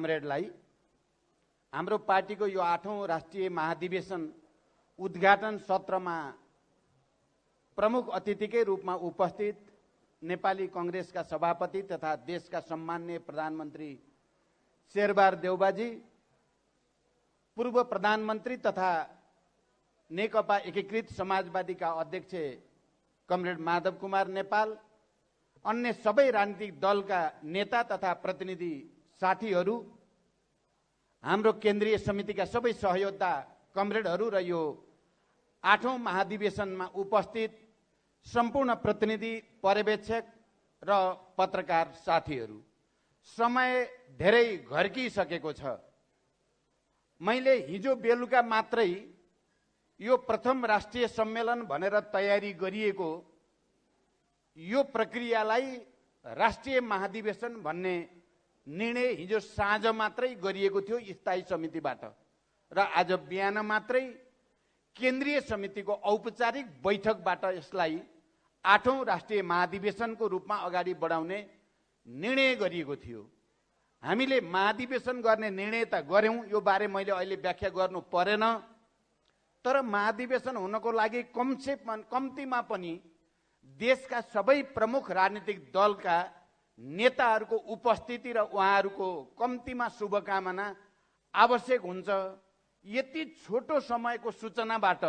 कमरेडलाई हाम्रो पार्टीको यो 8औं राष्ट्रिय महाधिवेशन उद्घाटन सत्रमा प्रमुख अतिथिकै रूपमा उपस्थित नेपाली कांग्रेसका सभापति तथा देशका सम्माननीय प्रधानमन्त्री शेरबहादुर देउवाजी, पूर्व प्रधानमन्त्री तथा नेकपा एकीकृत समाजवादीका अध्यक्ष कमरेड माधव कुमार नेपाल, अन्य सबै राजनीतिक दलका नेता तथा प्रतिनिधि साथीहरू, हाम्रो केन्द्रीय समितिका सबै सहयोद्धा कमरेडहरू र यो 8औं महाधिवेशनमा उपस्थित सम्पूर्ण प्रतिनिधि, पर्यवेक्षक र पत्रकार साथीहरू, समय धेरै घर्किसकेको छ। मैले हिजो बेलुका मात्रै यो प्रथम राष्ट्रिय सम्मेलन भनेर तयारी गरिएको यो प्रक्रियालाई राष्ट्रिय महाधिवेशन भन्ने निर्णय हिजो साँझ मात्रै गरिएको थियो स्थायी समितिबाट र आज बिहान मात्रै केन्द्रीय समितिको औपचारिक बैठकबाट यसलाई 8औं राष्ट्रिय महाधिवेशनको रूपमा अगाडि बढाउने निर्णय गरिएको थियो। हामीले महाधिवेशन गर्ने निर्णय त गर्यौं, यो बारे मैले अहिले व्याख्या गर्नु परेन, तर महाधिवेशन हुनको लागि कम्तीमा पनि देशका सबै प्रमुख राजनीतिक दलका नेताहरूको उपस्थिति र उहाँहरूको कम्तीमा शुभकामना आवश्यक हुन्छ। यति छोटो समयको सूचनाबाट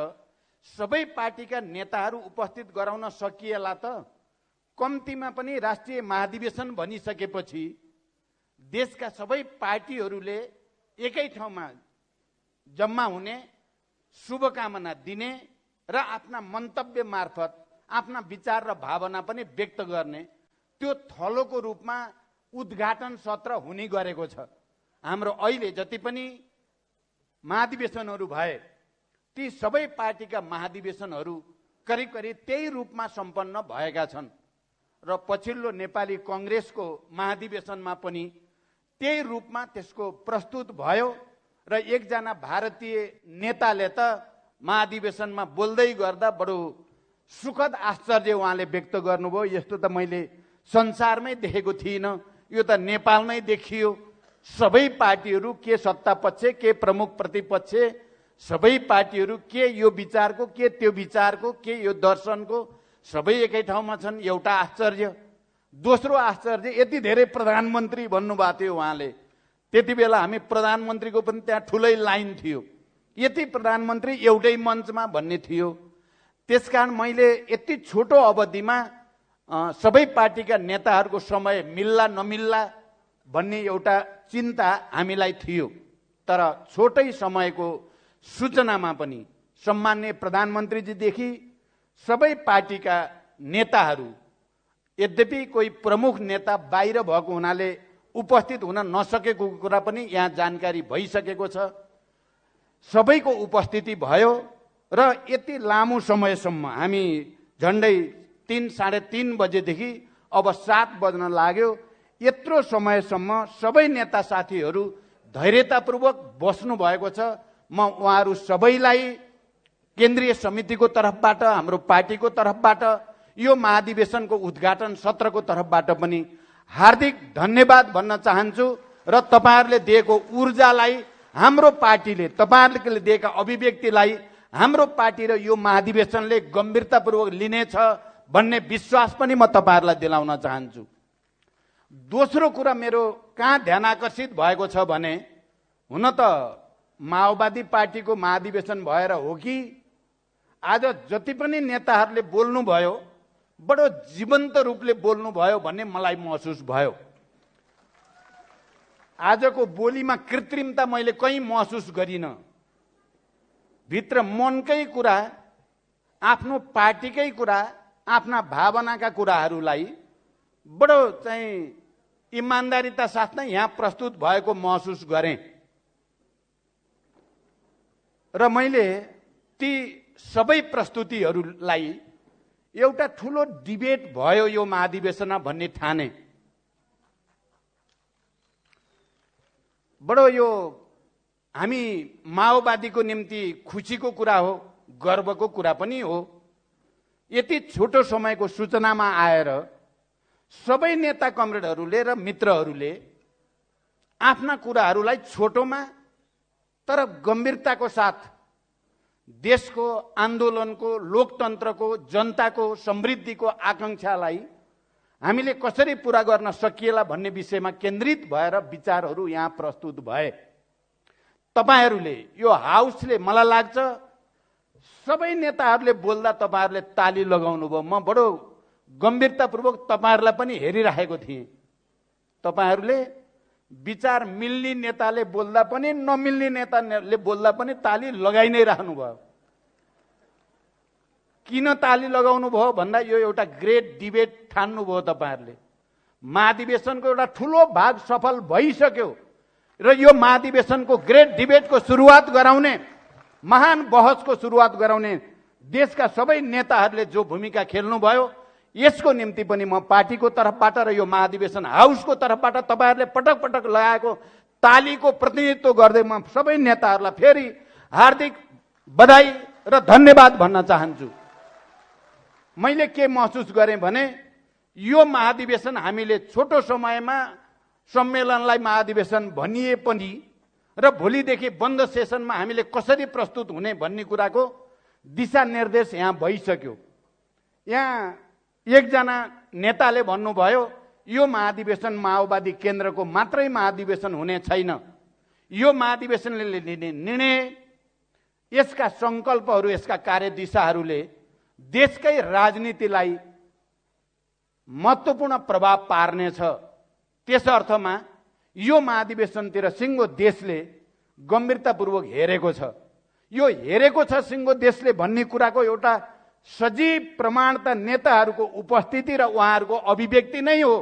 सबै पार्टीका नेताहरू उपस्थित गराउन सकिएला त? कम्तीमा पनि राष्ट्रिय महाधिवेशन भनिसकेपछि देशका सबै पार्टीहरूले एकै ठाउँमा जम्मा हुने, शुभकामना दिने र आफ्ना मन्तव्य मार्फत आफ्ना विचार र भावना पनि व्यक्त गर्ने त्यो थलोको रूपमा उद्घाटन सत्र हुने गरेको छ। हाम्रो अहिले जति पनि महाधिवेशनहरू भए ती सबै पार्टीका महाधिवेशनहरू करिब करिब त्यही रूपमा सम्पन्न भएका छन् र पछिल्लो नेपाली कांग्रेसको महाधिवेशनमा पनि त्यही रूपमा त्यसको प्रस्तुत भयो र एकजना भारतीय नेताले त महाधिवेशनमा बोल्दै गर्दा बडो सुखद आश्चर्य उहाँले व्यक्त गर्नुभयो। यस्तो त मैले संसारमै देखेको थिइनँ, यो त नेपालमै देखियो। सबै पार्टीहरू, के सत्ता पक्ष के प्रमुख प्रतिपक्ष, सबै पार्टीहरू के यो विचारको के त्यो विचारको के यो दर्शनको सबै एकै ठाउँमा छन्। एउटा आश्चर्य। दोस्रो आश्चर्य, यति धेरै प्रधानमन्त्री भन्नुभएको थियो उहाँले, त्यति बेला हामी प्रधानमन्त्रीको पनि त्यहाँ ठुलै लाइन थियो, यति प्रधानमन्त्री एउटै मञ्चमा भन्ने थियो। त्यसकारण मैले यति छोटो अवधिमा सबै पार्टीका नेताहरूको समय मिल्ला नमिल्ला भन्ने एउटा चिन्ता हामीलाई थियो, तर छोटै समयको सूचनामा पनि सम्माननीय प्रधानमन्त्रीजीदेखि सबै पार्टीका नेताहरू, यद्यपि कोही प्रमुख नेता बाहिर भएको हुनाले उपस्थित हुन नसकेको कुरा पनि यहाँ जानकारी भइसकेको छ, सबैको उपस्थिति भयो र यति लामो समयसम्म हामी झन्डै 3-3:30 बजेदेखि अब 7 बज्न लाग्यो, यत्रो समयसम्म सबै नेता साथीहरू धैर्यतापूर्वक बस्नु भएको छ। म उहाँहरू सबैलाई केन्द्रीय समितिको तर्फबाट, हाम्रो पार्टीको तर्फबाट, यो महाधिवेशनको उद्घाटन सत्रको तर्फबाट पनि हार्दिक धन्यवाद भन्न चाहन्छु र तपाईहरुले दिएको ऊर्जालाई, हाम्रो पार्टीले तपाईहरुले दिएका अभिव्यक्तिलाई हाम्रो पार्टी र यो महाधिवेशनले गम्भीरतापूर्वक लिनेछ भन्ने विश्वास पनि म तपाईहरुलाई दिलाउन चाहन्छु। दोस्रो कुरा मेरो कहाँ ध्यान आकर्षित भएको छ भने, हुन त माओवादी पार्टीको महाधिवेशन भएर हो कि आज जति पनि नेताहरूले बोल्नु भयो बडो जीवन्त रूपले बोल्नु भयो भन्ने मलाई महसुस भयो। आजको बोलीमा कृत्रिमता मैले कहीँ महसुस गरिन। भित्र मनकै कुरा, आफ्नो पार्टीकै कुरा, आफ्ना भावनाका कुराहरूलाई बडो चाहिँ इमानदारीता साथ नै यहाँ प्रस्तुत भएको महसुस गरेँ र मैले ती सबै प्रस्तुतिहरूलाई एउटा ठूलो डिबेट भयो यो महाधिवेशनमा भन्ने ठाने। बडो यो हामी माओवादीको निम्ति खुसीको कुरा हो, गर्वको कुरा पनि हो। यति छोटो समयको सूचनामा आएर सबै नेता कमरेडहरूले र मित्रहरूले आफ्ना कुराहरूलाई छोटोमा तर गम्भीरताको साथ देशको आन्दोलनको, लोकतन्त्रको, जनताको समृद्धिको आकांक्षालाई हामीले कसरी पूरा गर्न सकिएला भन्ने विषयमा केन्द्रित भएर विचारहरू यहाँ प्रस्तुत भए। तपाईहरूले यो हाउसले मलाई लाग्छ सबै नेताहरूले बोल्दा तपाईहरूले ताली लगाउनु भयो। म बडो गम्भीरतापूर्वक तपाईँहरूलाई पनि हेरिराखेको थिएँ। तपाईँहरूले विचार मिल्ने नेताले बोल्दा पनि नमिल्ने नेताले बोल्दा पनि ताली लगाइ नै राख्नु भयो। किन ताली लगाउनु भयो भन्दा यो एउटा ग्रेट डिबेट ठान्नुभयो तपाईँहरूले। महाधिवेशनको एउटा ठुलो भाग सफल भइसक्यो र यो महाधिवेशनको ग्रेट डिबेटको सुरुवात गराउने, महान बहसको सुरुवात गराउने देशका सबै नेताहरूले जो भूमिका खेल्नुभयो, यसको निम्ति पनि म पार्टीको तर्फबाट र यो महाधिवेशन हाउसको तर्फबाट तपाईँहरूले पटक पटक लगाएको तालीको प्रतिनिधित्व गर्दै म सबै नेताहरूलाई फेरि हार्दिक बधाई र धन्यवाद भन्न चाहन्छु। मैले के महसुस गरेँ भने यो महाधिवेशन हामीले छोटो समयमा सम्मेलनलाई महाधिवेशन भनिए पनि र भोलिदेखि बन्द सेसनमा हामीले कसरी प्रस्तुत हुने भन्ने कुराको दिशानिर्देश यहाँ भइसक्यो। यहाँ एकजना नेताले भन्नुभयो यो महाधिवेशन माओवादी केन्द्रको मात्रै महाधिवेशन हुने छैन। यो महाधिवेशनले लिने निर्णय, यसका संकल्पहरू, यसका कार्यदिशाहरूले देशकै राजनीतिलाई महत्त्वपूर्ण प्रभाव पार्नेछ। त्यस अर्थमा यो महाधिवेशनतिर सिङ्गो देशले गम्भीरतापूर्वक हेरेको छ। यो हेरेको छ सिङ्गो देशले भन्ने कुराको एउटा सजीव प्रमाण त नेताहरूको उपस्थिति र उहाँहरूको अभिव्यक्ति नै हो।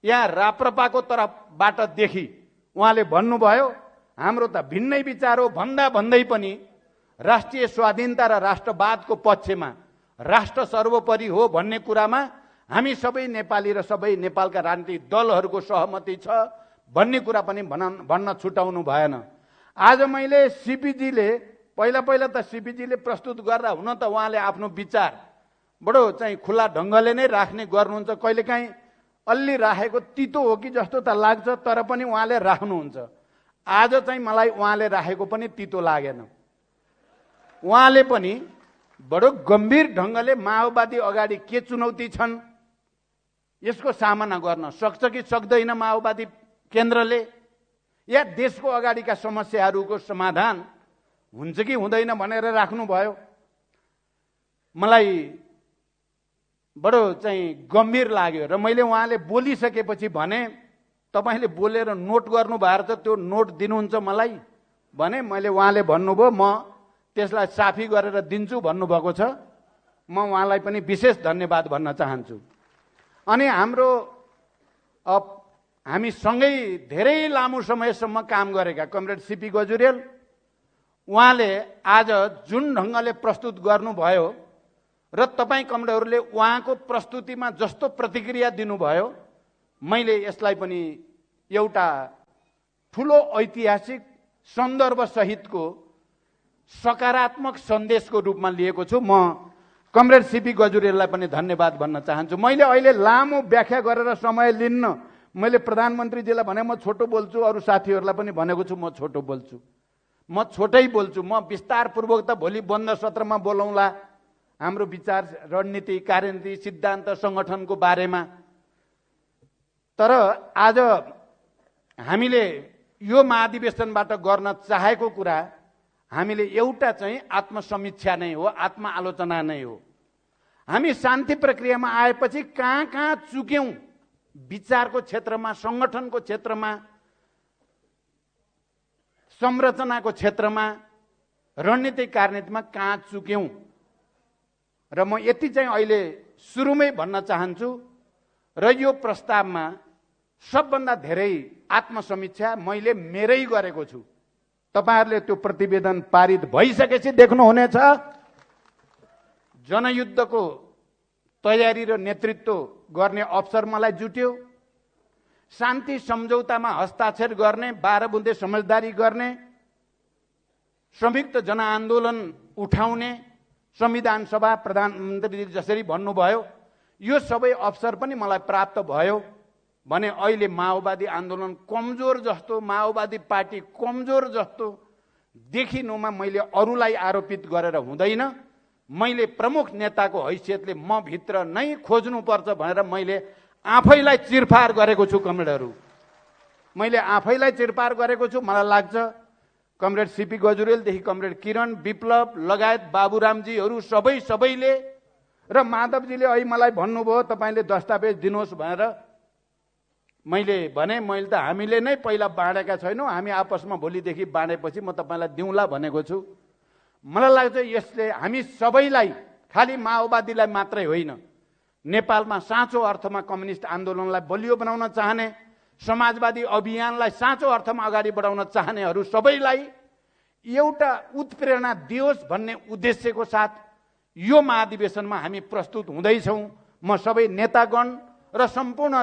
यहाँ राप्रपाको तर्फबाट देखि उहाँले भन्नुभयो हाम्रो त भिन्नै विचार हो भन्दा भन्दै पनि राष्ट्रिय स्वाधीनता र राष्ट्रवादको पक्षमा राष्ट्र सर्वोपरि हो भन्ने कुरामा हामी सबै नेपाली र सबै नेपालका राजनीतिक दलहरूको सहमति छ भन्ने कुरा पनि भन्न छुटाउनु भएन। आज मैले सिपिजीले पहिला त सिपिजीले प्रस्तुत गर्दा हुन त उहाँले आफ्नो विचार बडो चाहिँ खुला ढङ्गले नै राख्ने गर्नुहुन्छ। कहिलेकाहीँ अलि राखेको तितो हो कि जस्तो त लाग्छ, तर पनि उहाँले राख्नुहुन्छ। आज चाहिँ मलाई उहाँले राखेको पनि तितो लागेन। उहाँले पनि बडो गम्भीर ढङ्गले माओवादी अगाडि के चुनौती छन्, यसको सामना गर्न सक्छ कि सक्दैन माओवादी केन्द्रले, या देशको अगाडिका समस्याहरूको समाधान हुन्छ कि हुँदैन भनेर राख्नुभयो। मलाई बडो चाहिँ गम्भीर लाग्यो र मैले उहाँले बोलिसकेपछि भने तपाईँले बोलेर नोट गर्नु भएर त त्यो नोट दिनुहुन्छ मलाई भने मैले उहाँले भन्नुभयो म त्यसलाई साफी गरेर दिन्छु भन्नुभएको छ। म उहाँलाई पनि विशेष धन्यवाद भन्न चाहन्छु। अनि हामी सँगै धेरै लामो समयसम्म काम गरेका कमरेड सीपी गजुरेल, उहाँले आज जुन ढङ्गले प्रस्तुत गर्नुभयो र तपाईँ कमरेडहरूले उहाँको प्रस्तुतिमा जस्तो प्रतिक्रिया दिनुभयो, मैले यसलाई पनि एउटा ठुलो ऐतिहासिक सन्दर्भ सहितको सकारात्मक सन्देशको रूपमा लिएको छु। म कमरेड सीपी गजुरेललाई पनि धन्यवाद भन्न चाहन्छु। मैले अहिले लामो व्याख्या गरेर समय लिन्न। मैले प्रधानमन्त्रीजीलाई भने म छोटो बोल्छु, अरू साथीहरूलाई पनि भनेको छु म छोटो बोल्छु, म छोटै बोल्छु। म विस्तारपूर्वक त भोलि बन्द सत्रमा बोलाउँला हाम्रो विचार, रणनीति, कार्यनीति, सिद्धान्त, सङ्गठनको बारेमा। तर आज हामीले यो महाधिवेशनबाट गर्न चाहेको कुरा हामीले एउटा चाहिँ आत्मसमीक्षा नै हो, आत्मआलोचना नै हो। हामी शान्ति प्रक्रियामा आएपछि कहाँ कहाँ चुक्यौँ, विचारको क्षेत्रमा, सङ्गठनको क्षेत्रमा, संरचनाको क्षेत्रमा, रणनीतिक कार्यनीतिमा कहाँ चुक्यौँ। र म यति चाहिँ अहिले सुरुमै भन्न चाहन्छु र यो प्रस्तावमा सबभन्दा धेरै आत्मसमीक्षा मैले मेरै गरेको छु। तपाईहरुले त्यो प्रतिवेदन पारित भइसकेपछि देख्नुहुनेछ। जनयुद्धको तयारी र नेतृत्व गर्ने अवसर मलाई जुट्यो। शान्ति सम्झौतामा हस्ताक्षर गर्ने, 12 बुँदे समझदारी गर्ने, संयुक्त जनआन्दोलन उठाउने, संविधान सभा प्रधानमन्त्री जसरी भन्नुभयो, यो सबै अवसर पनि मलाई प्राप्त भयो। भने अहिले माओवादी आन्दोलन कमजोर जस्तो, माओवादी पार्टी कमजोर जस्तो देखिनुमा मैले अरूलाई आरोपित गरेर हुँदैन। मैले प्रमुख नेताको हैसियतले म भित्र नै खोज्नुपर्छ भनेर मैले आफैलाई चिरफार गरेको छु। कमरेडहरू, मैले आफैलाई चिरफार गरेको छु। मलाई लाग्छ कमरेड सीपी गजुरेलदेखि कमरेड किरण, विप्लव लगायत बाबुरामजीहरू सबैले र माधवजीले अहिले मलाई भन्नुभयो तपाईँले दस्तावेज दिनुहोस् भनेर। मैले त हामीले नै पहिला बाँडेका छैनौँ, हामी आपसमा भोलिदेखि बाँडेपछि म तपाईँलाई दिउँला भनेको छु। मलाई लाग्छ यसले हामी सबैलाई, खालि माओवादीलाई मात्रै होइन, नेपालमा साँचो अर्थमा कम्युनिस्ट आन्दोलनलाई बलियो बनाउन चाहने, समाजवादी अभियानलाई साँचो अर्थमा अगाडि बढाउन चाहनेहरू सबैलाई एउटा उत्प्रेरणा दियोस् भन्ने उद्देश्यको साथ यो महाधिवेशनमा हामी प्रस्तुत हुँदैछौँ। म सबै नेतागण र सम्पूर्ण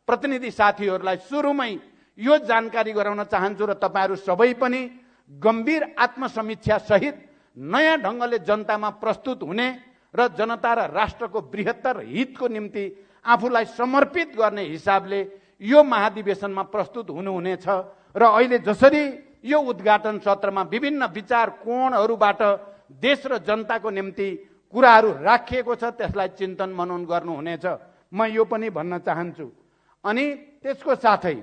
प्रतिनिधि साथीहरूलाई सुरुमै यो जानकारी गराउन चाहन्छु र तपाईँहरू सबै पनि गम्भीर आत्मसमीक्षा सहित नयाँ ढङ्गले जनतामा प्रस्तुत हुने र जनता र राष्ट्रको बृहत्तर हितको निम्ति आफूलाई समर्पित गर्ने हिसाबले यो महाधिवेशनमा प्रस्तुत हुनुहुनेछ। र अहिले जसरी यो उद्घाटन सत्रमा विभिन्न विचार कोणहरूबाट देश र जनताको निम्ति कुराहरू राखिएको छ, त्यसलाई चिन्तन मनन गर्नुहुनेछ, म यो पनि भन्न चाहन्छु। अनि त्यसको साथै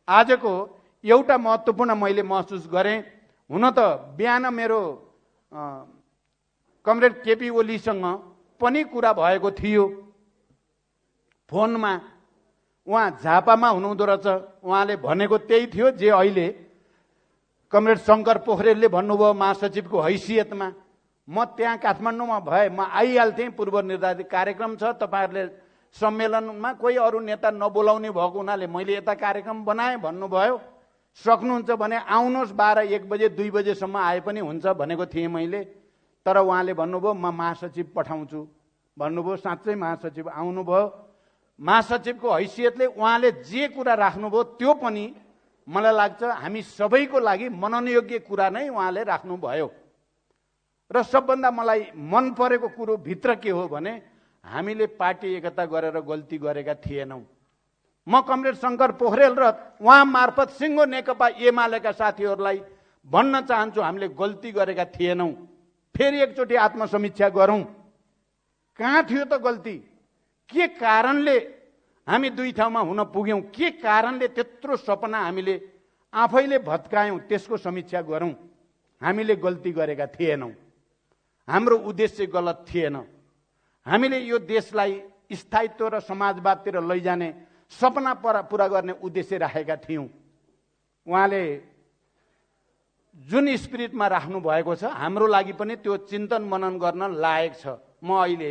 आजको एउटा महत्त्वपूर्ण मैले महसुस गरेँ। हुन त बिहान मेरो कमरेड केपी ओलीसँग पनि कुरा भएको थियो फोनमा। उहाँ झापामा हुनुहुँदो रहेछ। उहाँले भनेको त्यही थियो जे अहिले कमरेड शङ्कर पोखरेलले भन्नुभयो महासचिवको हैसियतमा। म त्यहाँ काठमाडौँमा भए म आइहाल्थेँ, पूर्व निर्धारित कार्यक्रम छ। तपाईँहरूले सम्मेलनमा कोही अरू नेता नबोलाउने भएको हुनाले मैले यता कार्यक्रम बनाएँ भन्नुभयो। सक्नुहुन्छ भने आउनुहोस्, 12-1 बजे 2 बजेसम्म आए पनि हुन्छ भनेको थिएँ मैले। तर उहाँले भन्नुभयो म महासचिव पठाउँछु भन्नुभयो। साँच्चै महासचिव आउनुभयो। महासचिवको हैसियतले उहाँले जे कुरा राख्नुभयो त्यो पनि मलाई लाग्छ हामी सबैको लागि मननयोग्य कुरा नै उहाँले राख्नुभयो। र सबभन्दा मलाई मन परेको कुरो भित्र के हो भने हामीले पार्टी एकता गरेर गल्ती गरेका थिएनौँ। म कमरेड शङ्कर पोखरेल र उहाँ मार्फत सिङ्गो नेकपा एमालेका साथीहरूलाई भन्न चाहन्छु, हामीले गल्ती गरेका थिएनौँ। फेरि एकचोटि आत्मसमीक्षा गरौँ, कहाँ थियो त गल्ती? के कारणले हामी दुई ठाउँमा हुन पुग्यौँ? के कारणले त्यत्रो सपना हामीले आफैले भत्कायौँ? त्यसको समीक्षा गरौँ। हामीले गल्ती गरेका थिएनौँ, हाम्रो उद्देश्य गलत थिएन। हामीले यो देशलाई स्थायित्व र समाजवादतिर लैजाने सपना पुरा गर्ने उद्देश्य राखेका थियौँ। उहाँले जुन स्पिरिटमा राख्नु भएको छ, हाम्रो लागि पनि त्यो चिन्तन मनन गर्न लायक छ। म अहिले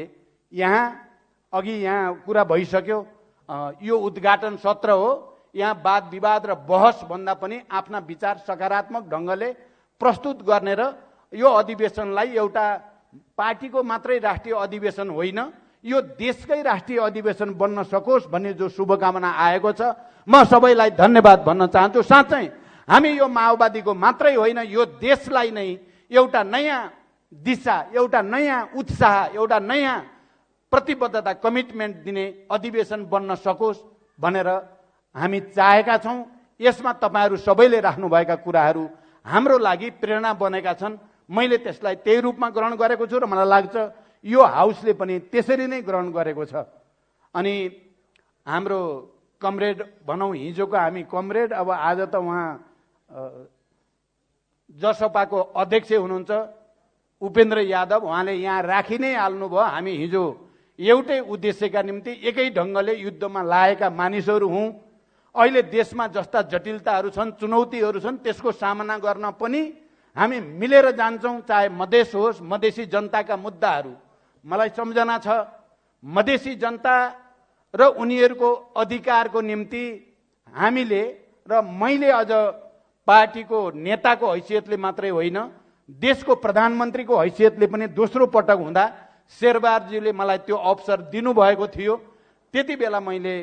यहाँ कुरा भइसक्यो, यो उद्घाटन सत्र हो। यहाँ वाद विवाद र बहस भन्दा पनि आफ्ना विचार सकारात्मक ढङ्गले प्रस्तुत गर्ने र यो अधिवेशनलाई एउटा पार्टीको मात्रै राष्ट्रिय अधिवेशन होइन, यो देशकै राष्ट्रिय अधिवेशन बन्न सकोस् भन्ने जो शुभकामना आएको छ, म सबैलाई धन्यवाद भन्न चाहन्छु। साँच्चै हामी यो माओवादीको मात्रै होइन, यो देशलाई नै एउटा नयाँ दिशा, एउटा नयाँ उत्साह, एउटा नयाँ प्रतिबद्धता, कमिटमेन्ट दिने अधिवेशन बन्न सकोस् भनेर हामी चाहेका छौँ। यसमा तपाईँहरू सबैले राख्नुभएका कुराहरू हाम्रो लागि प्रेरणा बनेका छन्। मैले त्यसलाई त्यही रूपमा ग्रहण गरेको छु र मलाई लाग्छ यो हाउसले पनि त्यसरी नै ग्रहण गरेको छ। अनि हाम्रो कमरेड भनौँ, हिजोको हामी कमरेड, अब आज त उहाँ जसपाको अध्यक्ष हुनुहुन्छ उपेन्द्र यादव, उहाँले यहाँ राखि नै हाल्नुभयो। हामी हिजो एउटै उद्देश्यका निम्ति एकै ढङ्गले युद्धमा लागेका मानिसहरू हौँ। अहिले देशमा जस्ता जटिलताहरू छन्, चुनौतीहरू छन्, त्यसको सामना गर्न पनि हामी मिलेर जान्छौँ। चाहे मधेस होस्, मधेसी जनताका मुद्दाहरू मलाई सम्झना छ। मधेसी जनता र उनीहरूको अधिकारको निम्ति हामीले र मैले अझ पार्टीको नेताको हैसियतले मात्रै होइन, देशको प्रधानमन्त्रीको हैसियतले पनि दोस्रो पटक हुँदा शेरबहादुरजीले मलाई त्यो अवसर दिनुभएको थियो। त्यति बेला मैले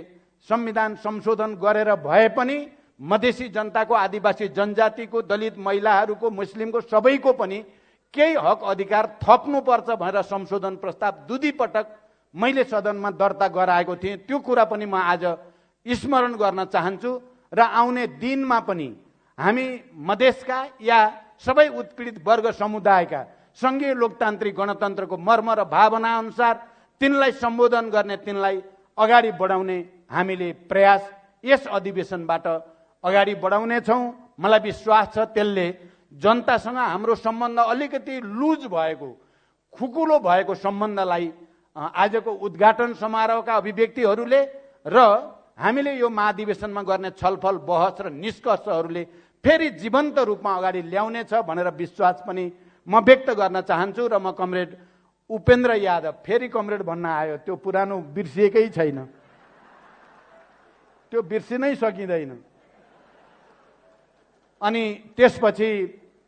संविधान संशोधन गरेर भए पनि मधेसी जनताको, आदिवासी जनजातिको, दलित महिलाहरूको, मुस्लिमको सबैको पनि केही हक अधिकार थप्नुपर्छ भनेर संशोधन प्रस्ताव 2 पटक मैले सदनमा दर्ता गराएको थिएँ। त्यो कुरा पनि म आज स्मरण गर्न चाहन्छु र आउने दिनमा पनि हामी मधेसका या सबै उत्पीडित वर्ग समुदायका संघीय लोकतान्त्रिक गणतन्त्रको मर्म र भावना अनुसार तिनलाई सम्बोधन गर्ने, तिनलाई अगाडि बढाउने हामीले प्रयास यस अधिवेशनबाट अगाडि बढाउनेछौँ। मलाई विश्वास छ त्यसले जनतासँग हाम्रो सम्बन्ध अलिकति लुज भएको, खुकुलो भएको सम्बन्धलाई आजको उद्घाटन समारोहका अभिव्यक्तिहरूले र हामीले यो महाधिवेशनमा गर्ने छलफल, बहस र निष्कर्षहरूले फेरि जीवन्त रूपमा अगाडि ल्याउनेछ भनेर विश्वास पनि म व्यक्त गर्न चाहन्छु। र म कमरेड उपेन्द्र यादव, फेरि कमरेड भन्न आयो, त्यो पुरानो बिर्सिएकै छैन, त्यो बिर्सिनै सकिँदैन। अनि त्यसपछि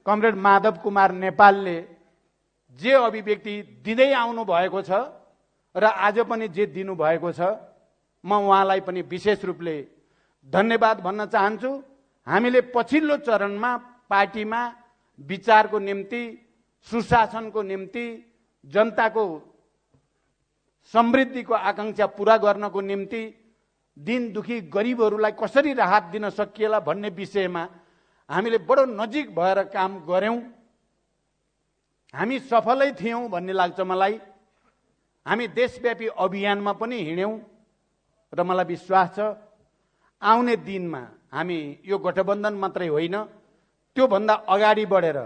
कमरेड माधव कुमार नेपालले जे अभिव्यक्ति दिँदै आउनु भएको छ र आज पनि जे दिनुभएको छ, म उहाँलाई पनि विशेष रूपले धन्यवाद भन्न चाहन्छु। हामीले पछिल्लो चरणमा पार्टीमा विचारको निम्ति, सुशासनको निम्ति, जनताको समृद्धिको आकांक्षा पूरा गर्नको निम्ति, दिन दुखी गरिबहरूलाई कसरी राहत दिन सकिएला भन्ने विषयमा हामीले बडो नजिक भएर काम गर्यौं। हामी सफलै थियौं भन्ने लाग्छ मलाई। हामी देशव्यापी अभियानमा पनि हिँड्यौं र मलाई विश्वास छ आउने दिनमा हामी यो गठबन्धन मात्रै होइन, त्योभन्दा अगाडि बढेर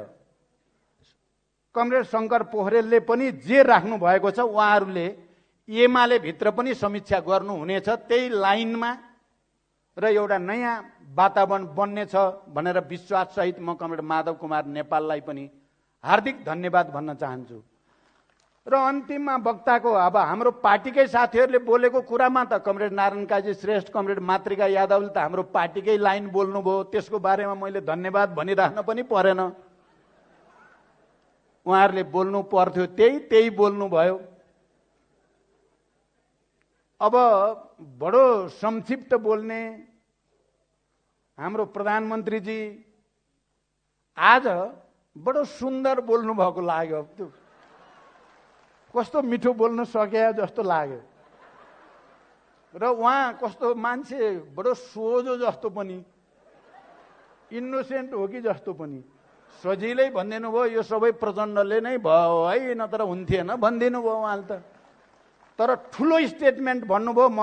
कमरेड शङ्कर पोखरेलले पनि जे राख्नु भएको छ उहाँहरूले एमाले भित्र पनि समीक्षा गर्नुहुनेछ, त्यही लाइनमा र एउटा नयाँ वातावरण बन्नेछ भनेर विश्वाससहित म कमरेड माधव कुमार नेपाललाई पनि हार्दिक धन्यवाद भन्न चाहन्छु। र अन्तिममा वक्ताको, अब हाम्रो पार्टीकै साथीहरूले बोलेको कुरामा त कमरेड नारायण काजी श्रेष्ठ, कमरेड मातृका यादवले त हाम्रो पार्टीकै लाइन बोल्नुभयो, त्यसको बारेमा मैले धन्यवाद भनिराख्न पनि परेन। उहाँहरूले बोल्नु पर्थ्यो त्यही बोल्नुभयो। अब बडो संक्षिप्त बोल्ने हाम्रो प्रधानमन्त्रीजी आज बडो सुन्दर बोल्नु भएको लाग्यो। त्यो कस्तो मिठो बोल्न सके जस्तो लाग्यो र उहाँ कस्तो मान्छे बडो सोझो जस्तो पनि, इनोसेन्ट हो कि जस्तो पनि, सजिलै भनिदिनु भयो यो सबै प्रचण्डले नै भयो है, नत्र हुन्थेन भनिदिनु भयो उहाँले त। तर ठुलो स्टेटमेन्ट भन्नुभयो। म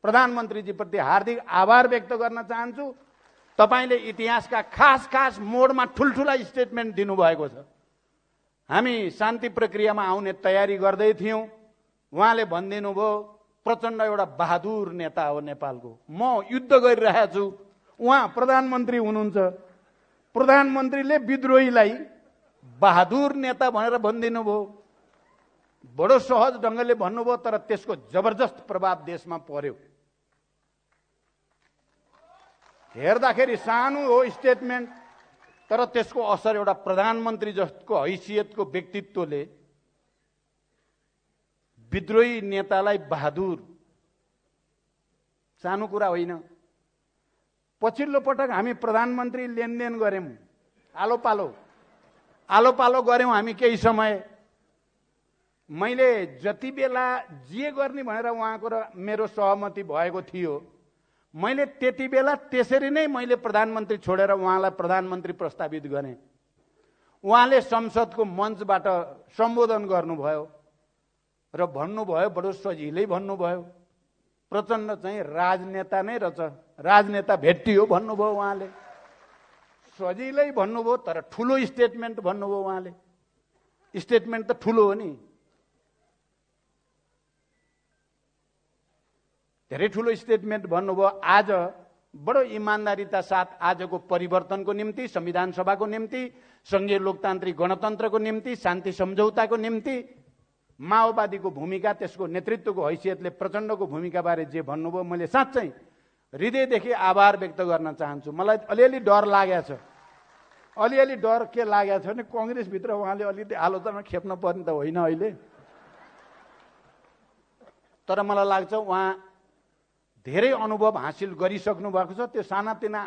प्रधानमन्त्रीजीप्रति हार्दिक आभार व्यक्त गर्न चाहन्छु। तपाईले इतिहासका खास खास मोडमा ठुल्ठुला स्टेटमेन्ट दिनुभएको छ। हामी शान्ति प्रक्रियामा आउने तयारी गर्दै थियौं, उहाँले भनिदिनु भयो प्रचण्ड एउटा बहादुर नेता हो नेपालको, म युद्ध गरिरहेको छु, उहाँ प्रधानमन्त्री हुनुहुन्छ, प्रधानमन्त्रीले विद्रोहीलाई बहादुर नेता भनेर भनिदिनु भयो। बडो सहज ढङ्गले भन्नुभयो, तर त्यसको जबरजस्त प्रभाव देशमा पर्यो। हेर्दाखेरि सानो हो स्टेटमेन्ट, तर त्यसको असर एउटा प्रधानमन्त्री जस्तो हैसियतको व्यक्तित्वले विद्रोही नेतालाई बहादुर, सानो कुरा होइन। पछिल्लो पटक हामी प्रधानमन्त्री लेनदेन गर्यौं, आलो पालो गर्यौं हामी केही समय। मैले जति बेला जे गर्ने भनेर उहाँको र मेरो सहमति भएको थियो, मैले त्यति बेला त्यसरी नै मैले प्रधानमन्त्री छोडेर उहाँलाई प्रधानमन्त्री प्रस्तावित गरेँ। उहाँले संसदको मञ्चबाट सम्बोधन गर्नुभयो र भन्नुभयो, बडो सजिलै भन्नुभयो, प्रचण्ड चाहिँ राजनेता नै रहेछ, राजनेता भेटियो भन्नुभयो उहाँले। सजिलै भन्नुभयो, तर ठुलो स्टेटमेन्ट भन्नुभयो उहाँले। स्टेटमेन्ट त ठुलो हो नि, धेरै ठुलो स्टेटमेन्ट भन्नुभयो। आज बडो इमान्दारिता साथ आजको परिवर्तनको निम्ति, संविधान सभाको निम्ति, संघीय लोकतान्त्रिक गणतन्त्रको निम्ति, शान्ति सम्झौताको निम्ति माओवादीको भूमिका, त्यसको नेतृत्वको हैसियतले प्रचण्डको भूमिकाबारे जे भन्नुभयो, मैले साँच्चै हृदयदेखि आभार व्यक्त गर्न चाहन्छु। मलाई अलिअलि डर लागेको छ। अलिअलि डर के लागेको छ भने कङ्ग्रेसभित्र उहाँले अलिअलि आलोचना खेप्न पर्ने त होइन अहिले, तर मलाई लाग्छ उहाँ धेरै अनुभव हासिल गरिसक्नु भएको छ। त्यो सानातिना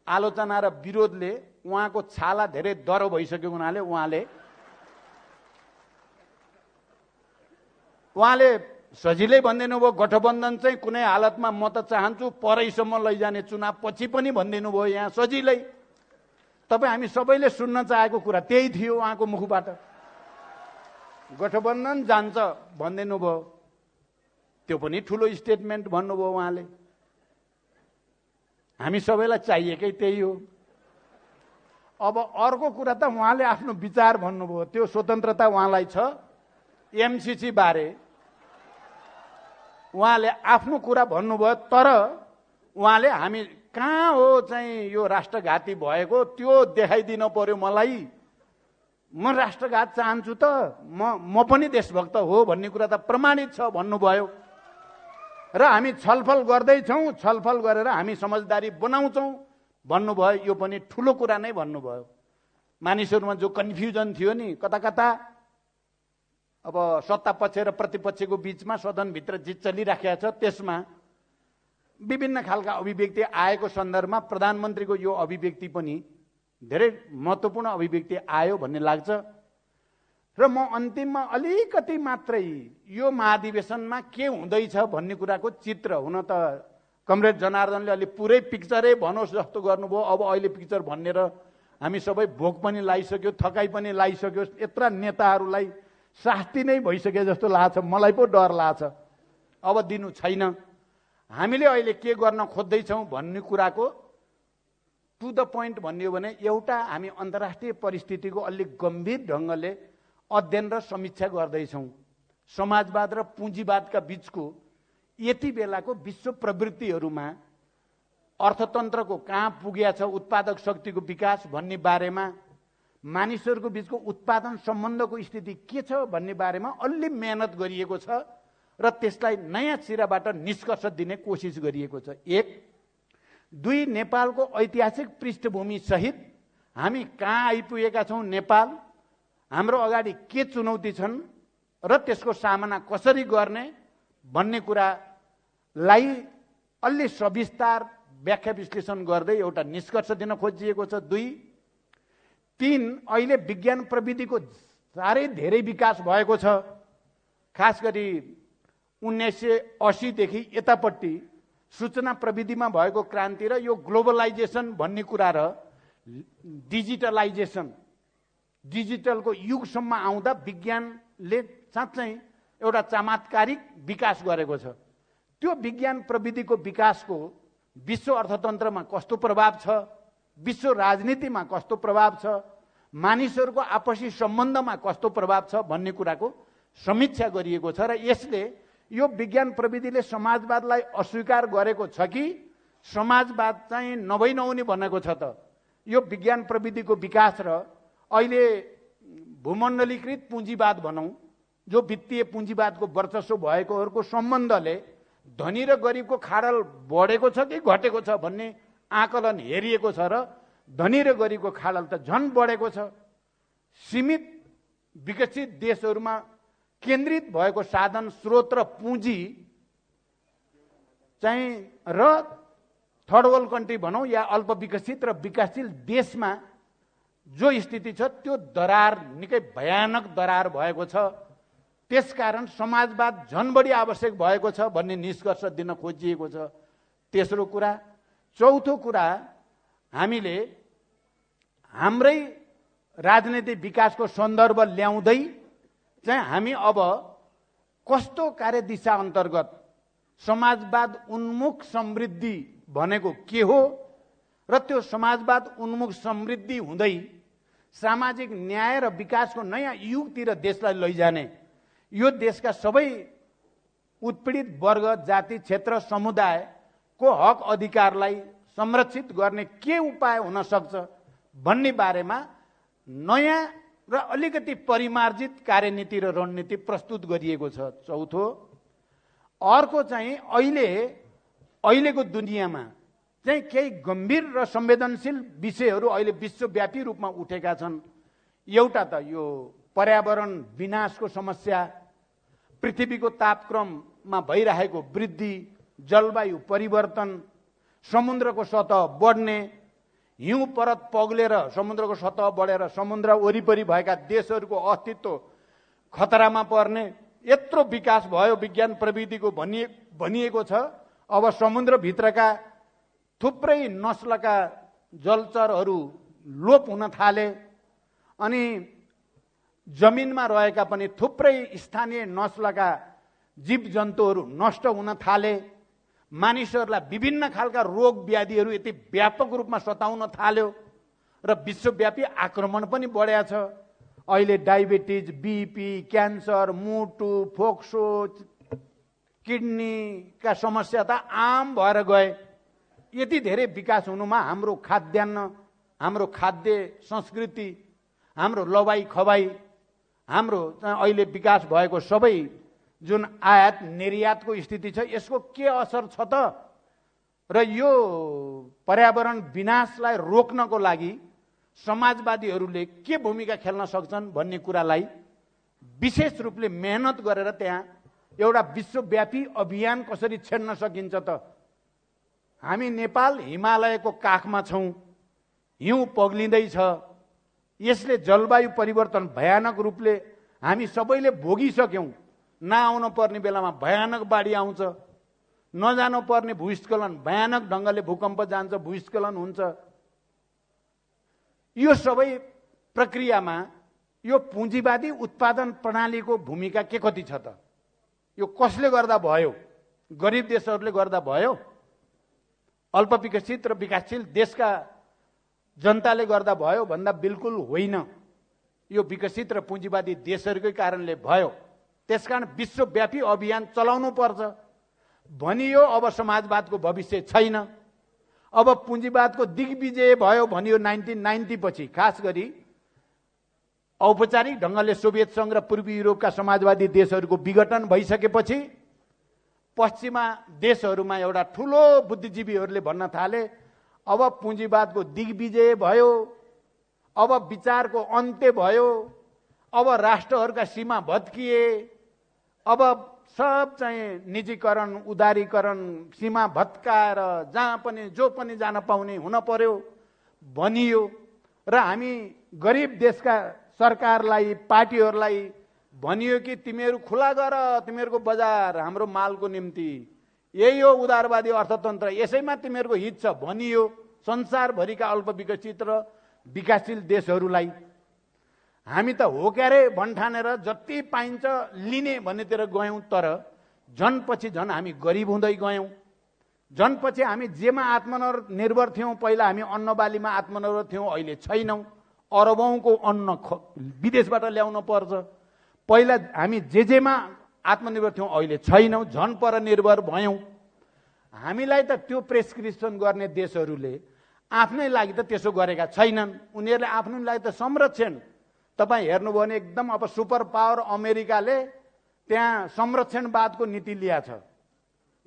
आलोचना र विरोधले उहाँको छाला धेरै दह्रो भइसकेको हुनाले उहाँले सजिलै भनिदिनु भयो गठबन्धन चाहिँ कुनै हालतमा म त चाहन्छु परैसम्म लैजाने चुनाव पछि पनि भनिदिनु भयो यहाँ सजिलै। तपाईँ हामी सबैले सुन्न चाहेको कुरा त्यही थियो उहाँको मुखबाट। गठबन्धन जान्छ भनिदिनु भयो, त्यो पनि ठुलो स्टेटमेन्ट भन्नुभयो उहाँले। हामी सबैलाई चाहिएकै त्यही हो। अब अर्को कुरा त उहाँले आफ्नो विचार भन्नुभयो, त्यो स्वतन्त्रता उहाँलाई छ। एमसीसी बारे उहाँले आफ्नो कुरा भन्नुभयो, तर उहाँले हामी कहाँ हो चाहिँ यो राष्ट्रघाती भएको त्यो देखाइदिनु पर्यो मलाई। म राष्ट्रघात चाहन्छु त म पनि देशभक्त हो भन्ने कुरा त प्रमाणित छ भन्नुभयो। र हामी छलफल गर्दैछौँ, छलफल गरेर हामी समझदारी बनाउँछौँ भन्नुभयो। यो पनि ठुलो कुरा नै भन्नुभयो। मानिसहरूमा जो कन्फ्युजन थियो नि कता कता, अब सत्ता पक्ष र प्रतिपक्षको बीचमा सदनभित्र जित चलिराखेको छ, त्यसमा विभिन्न खालका अभिव्यक्ति आएको सन्दर्भमा प्रधानमन्त्रीको यो अभिव्यक्ति पनि धेरै महत्त्वपूर्ण अभिव्यक्ति आयो भन्ने लाग्छ। र म अन्तिममा अलिकति मात्रै यो महाधिवेशनमा के हुँदैछ भन्ने कुराको चित्र, हुन त कमरेड जनार्दनले अलि पुरै पिक्चरै भनोस् जस्तो गर्नुभयो। अब अहिले पिक्चर भनेर हामी सबै भोक पनि लागिसक्यो, थकाइ पनि लागिसक्यो, यत्र नेताहरूलाई शास्ति नै भइसके जस्तो लाग्छ, मलाई पो डर लाग्छ। अब दिनु छैन। हामीले अहिले के गर्न खोज्दैछौँ भन्ने कुराको टु द पोइन्ट भन्ने हो भने, एउटा हामी अन्तर्राष्ट्रिय परिस्थितिको अलिक गम्भीर ढङ्गले अध्ययन र समीक्षा गर्दैछौँ। समाजवाद र पुँजीवादका बीचको यति बेलाको विश्व प्रवृत्तिहरूमा अर्थतन्त्रको कहाँ पुगेको छ, उत्पादक शक्तिको विकास भन्ने बारेमा, मानिसहरूको बीचको उत्पादन सम्बन्धको स्थिति के छ भन्ने बारेमा अलि मेहनत गरिएको छ र त्यसलाई नयाँ सिराबाट निष्कर्ष दिने कोसिस गरिएको छ। एक। दुई, नेपालको ऐतिहासिक पृष्ठभूमि सहित हामी कहाँ आइपुगेका छौँ, नेपाल हाम्रो अगाडि के चुनौती छन् र त्यसको सामना कसरी गर्ने भन्ने कुरालाई अलि सविस्तार व्याख्या विश्लेषण गर्दै एउटा निष्कर्ष दिन खोजिएको छ। दुई। तीन, अहिले विज्ञान प्रविधिको साह्रै धेरै विकास भएको छ। खास गरी 1980 देखि यतापट्टि सूचना प्रविधिमा भएको क्रान्ति र यो ग्लोबलाइजेसन भन्ने कुरा र डिजिटलाइजेसन, डिजिटलको युगसम्म आउँदा विज्ञानले साँच्चै एउटा चमत्कारिक विकास गरेको छ। त्यो विज्ञान प्रविधिको विकासको विश्व अर्थतन्त्रमा कस्तो प्रभाव छ, विश्व राजनीतिमा कस्तो प्रभाव छ, मानिसहरूको आपसी सम्बन्धमा कस्तो प्रभाव छ भन्ने कुराको समीक्षा गरिएको छ। र यसले यो विज्ञान प्रविधिले समाजवादलाई अस्वीकार गरेको छ कि समाजवाद चाहिँ नभई नहुने भनेको छ त। यो विज्ञान प्रविधिको विकास र अहिले भूमण्डलीकृत पुँजीवाद भनौँ, जो वित्तीय पुँजीवादको वर्चस्व भएकोहरूको सम्बन्धले धनी र गरिबको खाडल बढेको छ कि घटेको छ भन्ने आकलन हेरिएको छ र धनी र गरिबको खाडल त झन् बढेको छ। सीमित विकसित देशहरूमा केन्द्रित भएको साधन स्रोत र पुँजी चाहिँ र थर्ड वर्ल्ड कन्ट्री भनौँ या अल्प विकसित र विकासशील देशमा जो स्थिति छ त्यो दरार निकै भयानक दरार भएको छ। त्यसकारण समाजवाद झन् बढी आवश्यक भएको छ भन्ने निष्कर्ष दिन खोजिएको छ। तेस्रो कुरा। चौथो कुरा, हामीले हाम्रै राजनीतिक विकासको सन्दर्भ ल्याउँदै चाहिँ हामी अब कस्तो कार्यदिशा अन्तर्गत समाजवाद उन्मुख समृद्धि भनेको के हो र त्यो समाजवाद उन्मुख समृद्धि हुँदै सामाजिक न्याय र विकासको नयाँ युगतिर देशलाई लैजाने, यो देशका सबै उत्पीडित वर्ग, जाति, क्षेत्र, समुदायको हक अधिकारलाई संरक्षित गर्ने के उपाय हुन सक्छ भन्ने बारेमा नयाँ र अलिकति परिमार्जित कार्यनीति र रणनीति प्रस्तुत गरिएको छ। चौथो। अर्को चाहिँ अहिलेको दुनियाँमा चाहिँ केही गम्भीर र संवेदनशील विषयहरू अहिले विश्वव्यापी रूपमा उठेका छन्। एउटा त यो पर्यावरण विनाशको समस्या, पृथ्वीको तापक्रममा भइरहेको वृद्धि, जलवायु परिवर्तन, समुद्रको सतह बढ्ने, हिउँ परत पग्लेर समुद्रको सतह बढेर समुद्र वरिपरि भएका देशहरूको अस्तित्व खतरामा पर्ने, यत्रो विकास भयो विज्ञान प्रविधिको भनिएको छ। अब समुद्रभित्रका थुप्रै नस्लका जलचरहरू लोप हुन थाले अनि जमिनमा रहेका पनि थुप्रै स्थानीय नस्लका जीवजन्तुहरू नष्ट हुन थाले। मानिसहरूलाई विभिन्न खालका रोग व्याधिहरू यति व्यापक रूपमा सताउन थाल्यो र विश्वव्यापी आक्रमण पनि बढेको छ। अहिले डायबिटिज, बीपी, क्यान्सर, मुटु, फोक्सो, किडनीका समस्या त आम भएर गए। यति धेरै विकास हुनुमा हाम्रो खाद्यान्न, हाम्रो खाद्य संस्कृति, हाम्रो लवाई खवाई, हाम्रो अहिले विकास भएको सबै जुन आयात निर्यातको स्थिति छ यसको के असर छ त? र यो पर्यावरण विनाशलाई रोक्नको लागि समाजवादीहरूले के भूमिका खेल्न सक्छन् भन्ने कुरालाई विशेष रूपले मेहनत गरेर त्यहाँ एउटा विश्वव्यापी अभियान कसरी छेड्न सकिन्छ त? हामी नेपाल हिमालयको काखमा छौँ, हिउँ पग्लिँदैछ, यसले जलवायु परिवर्तन भयानक रूपले हामी सबैले भोगिसक्यौँ। नआउन पर्ने बेलामा भयानक बाढी आउँछ, नजानु पर्ने भूस्खलन, भयानक ढङ्गले भूकम्प जान्छ, भूस्खलन हुन्छ। यो सबै प्रक्रियामा यो पुँजीवादी उत्पादन प्रणालीको भूमिका के कति छ त? यो कसले गर्दा भयो? गरिब देशहरूले गर्दा भयो? अल्पविकसित र विकासशील देशका जनताले गर्दा भयो भन्दा बिल्कुल होइन। यो विकसित र पुँजीवादी देशहरूकै कारणले भयो। त्यसकारण विश्वव्यापी अभियान चलाउनु पर्छ भनियो। अब समाजवादको भविष्य छैन। अब पुँजीवादको दिग्विजय भयो भनियो 1990 पछि। खास गरी औपचारिक ढङ्गले सोभियत सङ्घ र पूर्वी युरोपका समाजवादी देशहरूको विघटन भइसकेपछि पश्चिमा देशहरूमा एउटा ठुलो बुद्धिजीवीहरूले भन्न थाले अब पुँजीवादको दिग्विजय भयो, अब विचारको अन्त्य भयो, अब राष्ट्रहरूका सीमा भत्किए, अब सब चाहिँ निजीकरण, उदारीकरण, सीमा भत्काएर जहाँ पनि जो पनि जान पाउने हुन पर्यो भनियो। र हामी गरिब देशका सरकारलाई, पार्टीहरूलाई भनियो कि तिमीहरू खुला गर तिमीहरूको बजार हाम्रो मालको निम्ति, यही हो उदारवादी अर्थतन्त्र, यसैमा तिमीहरूको हित छ भनियो संसारभरिका अल्पविकसित र विकासशील देशहरूलाई। हामी त हो क्यारे भन्ठानेर जति पाइन्छ लिने भन्नेतिर गयौँ, तर झन् पछि झन् हामी गरिब हुँदै गयौँ। झन् पछि हामी जेमा आत्मनिर्भर थियौँ, पहिला हामी अन्नबालीमा आत्मनिर्भर थियौँ, अहिले छैनौँ। अरबौँको अन्न विदेशबाट ल्याउन पर्छ। पहिला हामी जेमा आत्मनिर्भर थियौँ, अहिले छैनौँ, झन् परनिर्भर भयौँ। हामीलाई त त्यो प्रेस्क्रिप्सन गर्ने देशहरूले आफ्नै लागि त त्यसो गरेका छैनन्। उनीहरूले आफ्नो लागि त संरक्षण, तपाईँ हेर्नुभयो भने एकदम अब सुपर पावर अमेरिकाले त्यहाँ संरक्षणवादको नीति ल्याएको छ।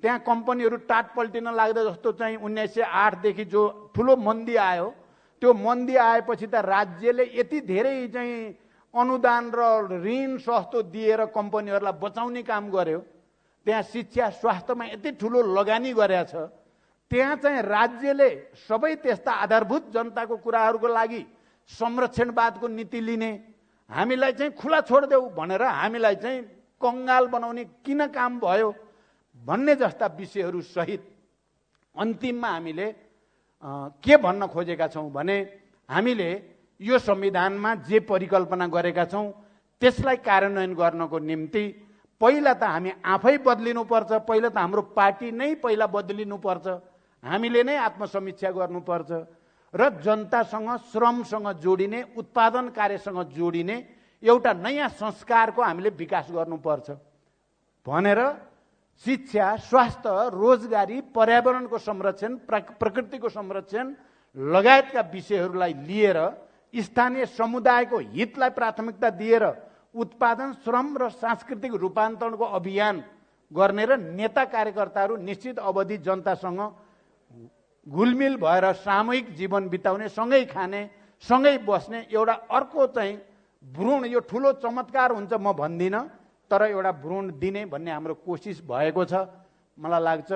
त्यहाँ कम्पनीहरू टाट पल्टिन लाग्दा जस्तो चाहिँ 1908 जो ठुलो मन्दी आयो, त्यो मन्दी आएपछि त राज्यले यति धेरै चाहिँ अनुदान र ऋण सस्तो दिएर कम्पनीहरूलाई बचाउने काम गर्यो। त्यहाँ शिक्षा स्वास्थ्यमा यति ठुलो लगानी गरेको छ। त्यहाँ चाहिँ राज्यले सबै त्यस्ता आधारभूत जनताको कुराहरूको लागि संरक्षणवादको नीति लिने, हामीलाई चाहिँ खुला छोडिदेऊ भनेर हामीलाई चाहिँ कङ्गाल बनाउने किन काम भयो भन्ने जस्ता विषयहरू सहित अन्तिममा हामीले के भन्न खोजेका छौँ भने हामीले यो संविधानमा जे परिकल्पना गरेका छौँ त्यसलाई कार्यान्वयन गर्नको निम्ति पहिला त हामी आफै बदलिनुपर्छ। पहिला त हाम्रो पार्टी नै पहिला बदलिनुपर्छ। हामीले नै आत्मसमीक्षा गर्नुपर्छ र जनतासँग, श्रमसँग जोडिने, उत्पादन कार्यसँग जोडिने एउटा नयाँ संस्कारको हामीले विकास गर्नुपर्छ भनेर शिक्षा, स्वास्थ्य, रोजगारी, पर्यावरणको संरक्षण, प्रकृतिको संरक्षण लगायतका विषयहरूलाई लिएर स्थानीय समुदायको हितलाई प्राथमिकता दिएर उत्पादन, श्रम र सांस्कृतिक रूपान्तरणको अभियान गर्ने र नेता कार्यकर्ताहरू निश्चित अवधि जनतासँग घुलमिल भएर सामूहिक जीवन बिताउने, सँगै खाने, सँगै बस्ने एउटा अर्को चाहिँ भ्रूण, यो ठुलो चमत्कार हुन्छ म भन्दिनँ, तर एउटा भ्रूण दिने भन्ने हाम्रो कोसिस भएको छ। मलाई लाग्छ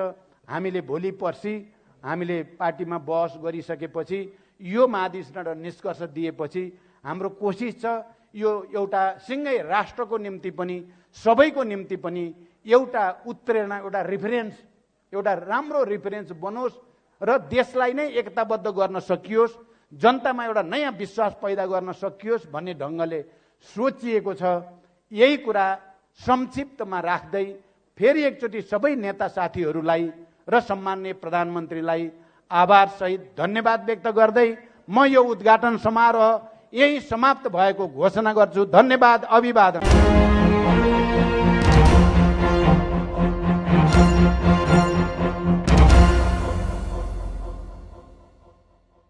हामीले भोलि पर्सि हामीले पार्टीमा बहस गरिसकेपछि यो महाधिवेशनबाट निष्कर्ष दिएपछि हाम्रो कोसिस छ यो एउटा सिँगै राष्ट्रको निम्ति पनि सबैको निम्ति पनि एउटा उत्प्रेरणा, एउटा रिफरेन्स, एउटा राम्रो रिफरेन्स बनोस् र देशलाई नै एकताबद्ध गर्न सकियोस्, जनतामा एउटा नयाँ विश्वास पैदा गर्न सकियोस् भन्ने ढङ्गले सोचिएको छ। यही कुरा संक्षिप्तमा राख्दै फेरि एकचोटि सबै नेता साथीहरूलाई र सम्माननीय प्रधानमन्त्रीलाई आभारसहित धन्यवाद व्यक्त गर्दै म यो उद्घाटन समारोह यही समाप्त भएको घोषणा गर्छु। धन्यवाद, अभिवादन।